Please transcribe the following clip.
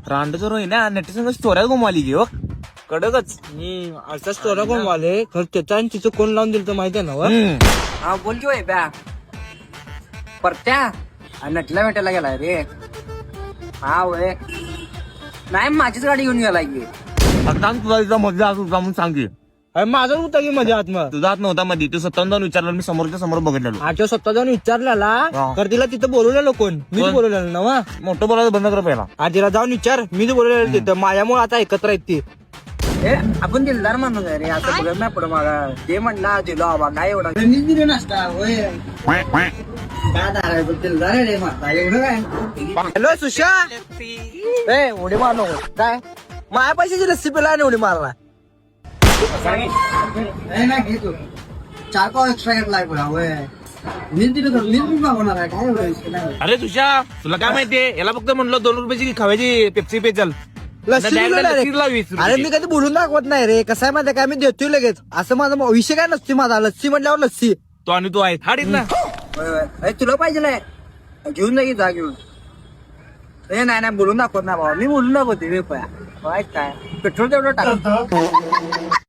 रांडचं रोही ना नटी संघ स्टोऱ्या घुमवाली की हो कडकच असा स्टोरा कोण वाले खर त्याचा आणि तिचं कोण लावून दिलं तर माहिती आहे ना व? हा बोल की बॅ परत्या नटला भेटायला गेलाय रे. हा वय नाही माझीच गाडी घेऊन गेलाय की. आता तुझा तिचा मजा असू म्हणून सांग की अरे माझा होता की माझ्या आत्मा तुझा हात नव्हता मध्ये तू स्वतःहून जाऊन विचारलं मी समोरच्या समोर बघितलेलो आजच्या स्वतः जाऊन विचारलेला हा. तर तिला तिथं बोलवलेलं कोण मीच कोण? बोलवलेलं ना वा. मोठं बोलायचं बंद कर पहिला आजीला जाऊन विचार मीच बोलवलेलं तिथं माझ्यामुळे आता एकत्र आहेत ती. ए आपण दिलदार माणूस आहे रे असं बघत नाही पुढे मागा ते म्हणला दिलो बाबा काय एवढा दिले नसता होय काय दारायचं दिलदार आहे रे माता एवढं काय. हॅलो सुशा ए उडी मार नको काय माझ्या पैशाची लस्सी पिला आणि उडी मारला. नाही घे तू 4 पाव एक्स्ट्रा घेतलाय पुढा होय मी दिलं तर मी मागवणार आहे काय एवढं. अरे तुझ्या तुला काय माहितीये याला फक्त म्हणलं 2 रुपयाची खावायची पेप्सी पे चल लस्सी direct पिलं लस्सीला 20 direct. रुपये. अरे मी कधी बोलून दाखवत नाही रे कसं आहे माहिती काय मी देतोय लगेच असं माझा विषय काय नसते माझा लस्सी म्हटल्यावर लस्सी. तो आणि तू आहे हाडीत ना होय तुला पाहिजे नाही घेऊन जा की जा घेऊन. ए नाही बोलून दाखवत ना बाबा मी बोलून दाखवते वे काय पेट्रोल तेवढं टाक.